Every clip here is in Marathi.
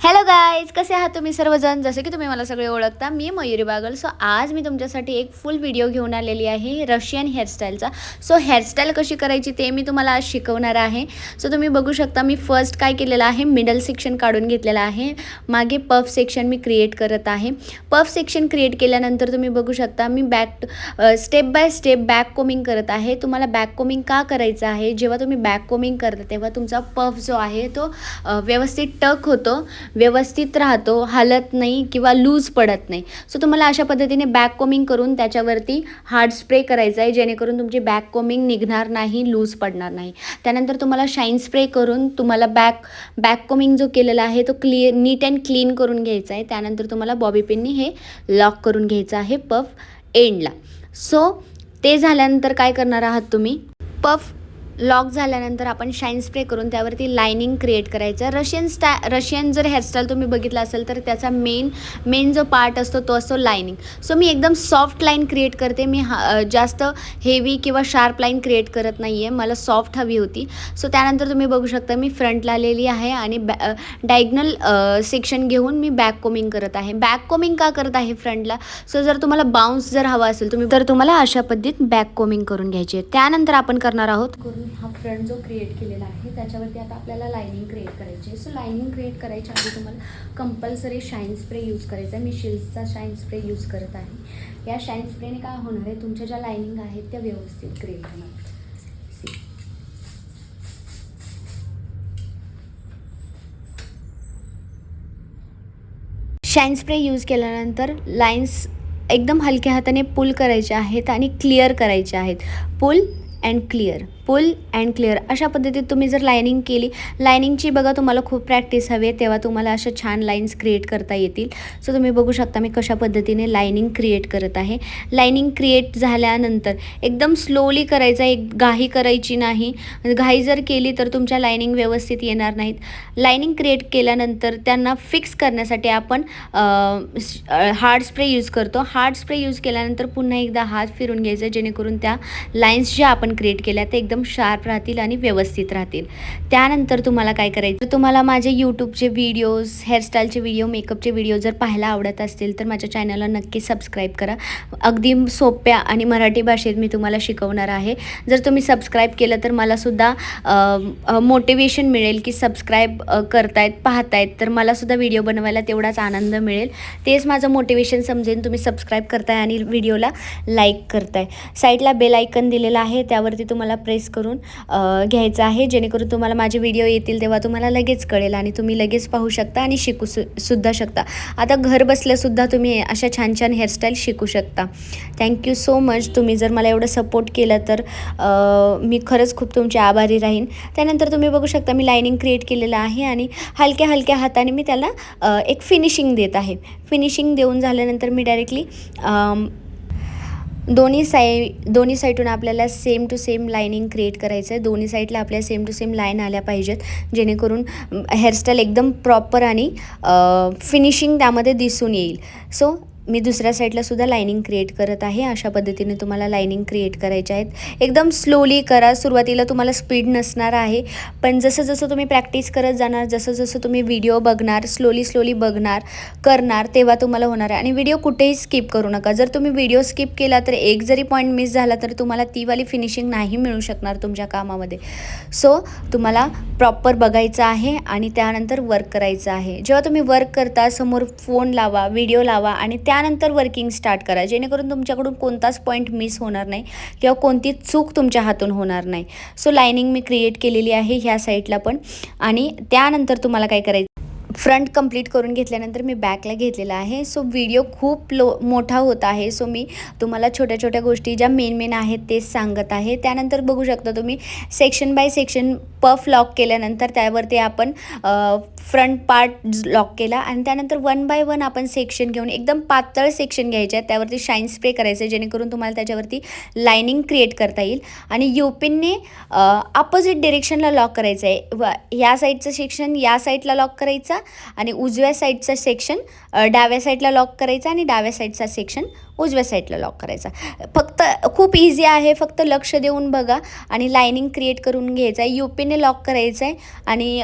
हॅलो गाईज, कसे आहात तुम्ही सर्वजण? जसे की तुम्ही मला सगळे ओळखता, मी मयुरी बागल. सो आज मी तुमच्यासाठी एक फुल व्हिडिओ घेऊन आलेली आहे रशियन हेअरस्टाईलचा. सो हेअरस्टाईल कशी करायची ते मी तुम्हाला आज शिकवणार आहे. सो तुम्ही बघू शकता, मी फर्स्ट काय केलेलं आहे, मिडल सेक्शन काढून घेतलेला आहे. मागे पफ सेक्शन मी क्रिएट करत आहे. पफ सेक्शन क्रिएट केल्यानंतर तुम्ही बघू शकता, मी step by step backcombing करत आहे. तुम्हाला बॅक कोमिंग का करायचं आहे? जेव्हा तुम्ही बॅक कोमिंग करता तेव्हा तुमचा पफ जो आहे तो व्यवस्थित टक होतो, व्यवस्थित राहतो, हलत नाही किंवा लूज पडत नाही. सो तुम्हाला अशा पद्धतीने बॅक कोमिंग करून त्याच्यावरती हार्ड स्प्रे करायचा आहे, जेणेकरून तुमची बॅक कोमिंग निघणार नाही, लूज पडणार नाही. त्यानंतर तुम्हाला शाईन स्प्रे करून तुम्हाला बॅक कोमिंग जो केलेला आहे तो नीट अँड क्लीन करून घ्यायचा आहे. त्यानंतर तुम्हाला बॉबी पिननी हे लॉक करून घ्यायचं आहे पफ एंडला. सो ते झाल्यानंतर काय करणार आहात तुम्ही? पफ लॉक झाल्यानंतर आपण शाईन स्प्रे करून त्यावरती लायनिंग क्रिएट करायचं. रशियन जर हेअरस्टाईल तुम्ही बघितला असेल तर त्याचा मेन जो पार्ट असतो तो असतो लायनिंग. सो मी एकदम सॉफ्ट लाईन क्रिएट करते. मी जास्त हेवी किंवा शार्प लाईन क्रिएट करत नाही आहे, मला सॉफ्ट हवी होती. सो त्यानंतर तुम्ही बघू शकता, मी फ्रंटला आलेली आहे आणि डायगनल सेक्शन घेऊन मी बॅक कोमिंग करत आहे. बॅक कोमिंग का करत आहे फ्रंटला? सो जर तुम्हाला बाउन्स जर हवा असेल तर तुम्हाला अशा पद्धतीत बॅक कोमिंग करून घ्यायची आहे. त्यानंतर आपण करणार आहोत हा फ्रंट जो क्रिएट केलेला आहे त्याच्यावरती आता आपल्याला लायनिंग क्रिएट करायची आहे. सो लायनिंग क्रिएट करायच्या आधी तुम्हाला कंपल्सरी शाईन स्प्रे यूज करायचा आहे. मी शिल्सचा शाईन स्प्रे यूज करत आहे. या शाईन स्प्रेने काय होणार आहे, तुमच्या ज्या लायनिंग आहेत त्या व्यवस्थित क्रिएट होणार. शाईन स्प्रे यूज केल्यानंतर लाईन्स एकदम हलक्या हाताने पुल करायचे आहेत आणि क्लिअर करायचे आहेत. पुल अँड क्लिअर अशा पद्धतीत तुम्ही जर लायनिंग केली, लायनिंगची बघा तुम्हाला खूप प्रॅक्टिस हवी आहे, तेव्हा तुम्हाला अशा छान लाईन्स क्रिएट करता येतील. सो तुम्ही बघू शकता मी कशा पद्धतीने लायनिंग क्रिएट करत आहे. लायनिंग क्रिएट झाल्यानंतर एकदम स्लोली करायचा, एक घाई करायची नाही. घाई जर केली तर तुमच्या लायनिंग व्यवस्थित येणार नाहीत. लायनिंग क्रिएट केल्यानंतर त्यांना फिक्स करण्यासाठी आपण हार्ड स्प्रे यूज करतो. हार्ड स्प्रे यूज केल्यानंतर पुन्हा एकदा हात फिरून घ्यायचा, जेणेकरून त्या लाईन्स ज्या आपण क्रिएट केल्या ते एकदम शार्प राहतील आणि व्यवस्थित राहतील. त्यानंतर तुम्हाला काय करायचं, तुम्हाला माझे यूट्यूबचे व्हिडिओज, हेअरस्टाईलचे व्हिडिओ, मेकअपचे व्हिडिओ जर पाहायला आवडत असतील तर माझ्या चॅनलला नक्की सबस्क्राईब करा. अगदी सोप्या आणि मराठी भाषेत मी तुम्हाला शिकवणार आहे. जर तुम्ही सबस्क्राईब केलं तर मलासुद्धा मोटिवेशन मिळेल की सबस्क्राईब करतायत, पाहतायत, तर मलासुद्धा व्हिडिओ बनवायला तेवढाच आनंद मिळेल. तेच माझं मोटिवेशन समजेन. तुम्ही सबस्क्राईब करताय आणि व्हिडिओला लाईक करताय. साईडला बेल आयकन दिलेला आहे, त्यावरती तुम्हाला प्रेस करून घ्यायचं आहे, जेणेकरून तुम्हाला माझे व्हिडिओ येतील तेव्हा तुम्हाला लगेच कळेल आणि तुम्ही लगेच पाहू शकता आणि सुद्धा शकता. आता घर बसल्यासुद्धा तुम्ही अशा छान छान हेअरस्टाईल शिकू शकता. Thank you so much. तुम्ही जर मला एवढं सपोर्ट केलं तर मी खरंच खूप तुमची आभारी राहीन. त्यानंतर तुम्ही बघू शकता मी लायनिंग क्रिएट केलेलं आहे आणि हलक्या हाताने मी त्याला एक फिनिशिंग देत आहे. फिनिशिंग देऊन झाल्यानंतर मी डायरेक्टली दोन्ही साईडून आपल्याला same to same lining create करायचं आहे. दोन्ही साईडला आपल्याला सेम टू सेम लाईन आल्या पाहिजेत, जेणेकरून हेअरस्टाईल एकदम प्रॉपर आणि फिनिशिंग त्यामध्ये दिसून येईल. सो मी दुसऱ्या साईडला सुद्धा लायनिंग क्रिएट करत आहे. अशा पद्धतीने तुम्हाला लायनिंग क्रिएट करायच्या आहेत. एकदम स्लोली करा. सुरुवातीला तुम्हाला स्पीड नसणार आहे, पण जसं तुम्ही प्रॅक्टिस करत जाणार, जसं तुम्ही व्हिडिओ बघणार, स्लोली करणार, तेव्हा तुम्हाला होणार आहे. आणि व्हिडिओ कुठेही स्किप करू नका. जर तुम्ही व्हिडिओ स्किप केला तर एक जरी पॉईंट मिस झाला तर तुम्हाला तीवाली फिनिशिंग नाही मिळू शकणार तुमच्या कामामध्ये. सो तुम्हाला प्रॉपर बघायचं आहे आणि त्यानंतर वर्क करायचं आहे. जेव्हा तुम्ही वर्क करता समोर फोन लावा, व्हिडिओ लावा आणि त्यानंतर वर्किंग स्टार्ट करा, जेणेकरून तुमच्याकडून कोणताच पॉईंट मिस होणार नाही किंवा कोणती चूक तुमच्या हातून होणार नाही. सो लायनिंग मी क्रिएट केलेली आहे ह्या साईडला पण. आणि त्यानंतर तुम्हाला काय करायचं, फ्रंट कंप्लीट करून घेतल्यानंतर मी बॅकला घेतलेला आहे. सो व्हिडिओ खूप मोठा होत आहे, सो मी तुम्हाला छोट्या गोष्टी ज्या मेन आहेत तेच सांगत आहे. त्यानंतर बघू शकता तुम्ही section by section puff lock केल्यानंतर त्यावरती आपण फ्रंट पार्ट लॉक केला आणि त्यानंतर 1 बाय 1 आपण सेक्शन घेऊन एकदम पातळ सेक्शन घ्यायचे आहेत. त्यावरती शाईन स्प्रे करायचं आहे, जेणेकरून तुम्हाला त्याच्यावरती लायनिंग क्रिएट करता येईल. आणि युपिनने अपोजिट डिरेक्शनला लॉक करायचं आहे. या साईडचं सेक्शन या साईडला लॉक करायचा आणि उजव्या साईडचा सेक्शन डाव्या साईडला लॉक करायचा आणि डाव्या साईडचा सेक्शन उजव्या साईडला लॉक करायचा. फक्त खूप इझी आहे, फक्त लक्ष देऊन बघा आणि लायनिंग क्रिएट करून घ्यायचं आहे. यूपीने लॉक करायचं आहे आणि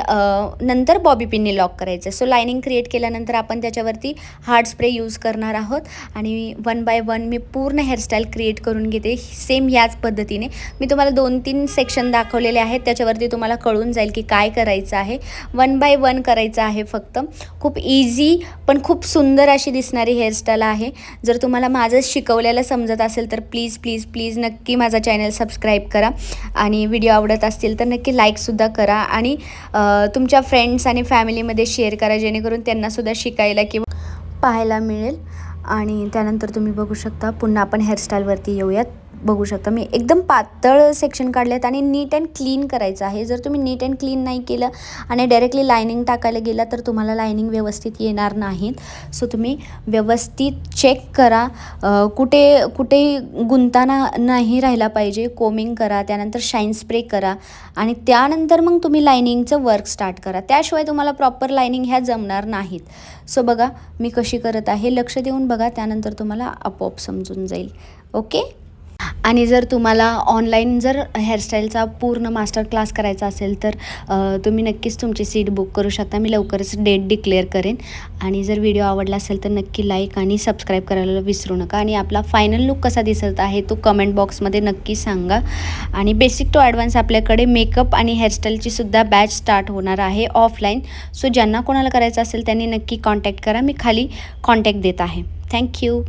नंतर बॉबी पिनने लॉक करायचं आहे. सो लायनिंग क्रिएट केल्यानंतर आपण त्याच्यावरती हार्ड स्प्रे यूज करणार आहोत आणि 1 बाय 1 मी पूर्ण हेअरस्टाईल क्रिएट करून घेते सेम याच पद्धतीने. मी तुम्हाला 2-3 सेक्शन दाखवलेले आहेत, त्याच्यावरती तुम्हाला कळून जाईल की काय करायचं आहे. 1 बाय 1 करायचं आहे फक्त. खूप इझी पण खूप सुंदर अशी दिसणारी हेअरस्टाईल आहे. जर तुम्हाला माझं शिकवलेलं समजत असेल तर प्लीज प्लीज प्लीज नक्की माझा चॅनल सबस्क्राईब करा आणि व्हिडिओ आवडत असतील तर नक्की लाईकसुद्धा करा आणि तुमच्या फ्रेंड्स आणि फॅमिलीमध्ये शेअर करा, जेणेकरून त्यांनासुद्धा शिकायला किंवा पाहायला मिळेल. आणि त्यानंतर तुम्ही बघू शकता, पुन्हा आपण हेअरस्टाईलवरती येऊयात. बघू शकता मी एकदम पातळ सेक्शन काढले आहेत आणि नीट अँड क्लीन करायचं आहे. जर तुम्ही नीट अँड क्लीन नाही केलं आणि डायरेक्टली लायनिंग टाकायला गेला तर तुम्हाला लायनिंग व्यवस्थित येणार नाहीत. सो तुम्ही व्यवस्थित चेक करा, कुठे गुंताना नाही राहिला पाहिजे. कोमिंग करा, त्यानंतर शाईन स्प्रे करा आणि त्यानंतर मग तुम्ही लायनिंगचं वर्क स्टार्ट करा. त्याशिवाय तुम्हाला प्रॉपर लायनिंग ह्या जमणार नाहीत. सो बघा मी कशी करत आहे, लक्ष देऊन बघा, त्यानंतर तुम्हाला आपोआप समजून जाईल. ओके. आणि जर तुम्हाला ऑनलाईन जर हेअरस्टाईलचा पूर्ण मास्टर क्लास करायचा असेल तर तुम्ही नक्कीच तुमची सीट बुक करू शकता. मी लवकरच डेट डिक्लेअर करेन. आणि जर व्हिडिओ आवडला असेल तर नक्की लाईक आणि सबस्क्राईब करायला विसरू नका. आणि आपला फायनल लुक कसा दिसत आहे तो कमेंट बॉक्समध्ये नक्की सांगा. आणि बेसिक टू ॲडव्हान्स आपल्याकडे मेकअप आणि हेअरस्टाईलची सुद्धा बॅच स्टार्ट होणार आहे ऑफलाईन. सो ज्यांना कोणाला करायचं असेल त्यांनी नक्की कॉन्टॅक्ट करा. मी खाली कॉन्टॅक्ट देत आहे. थँक्यू.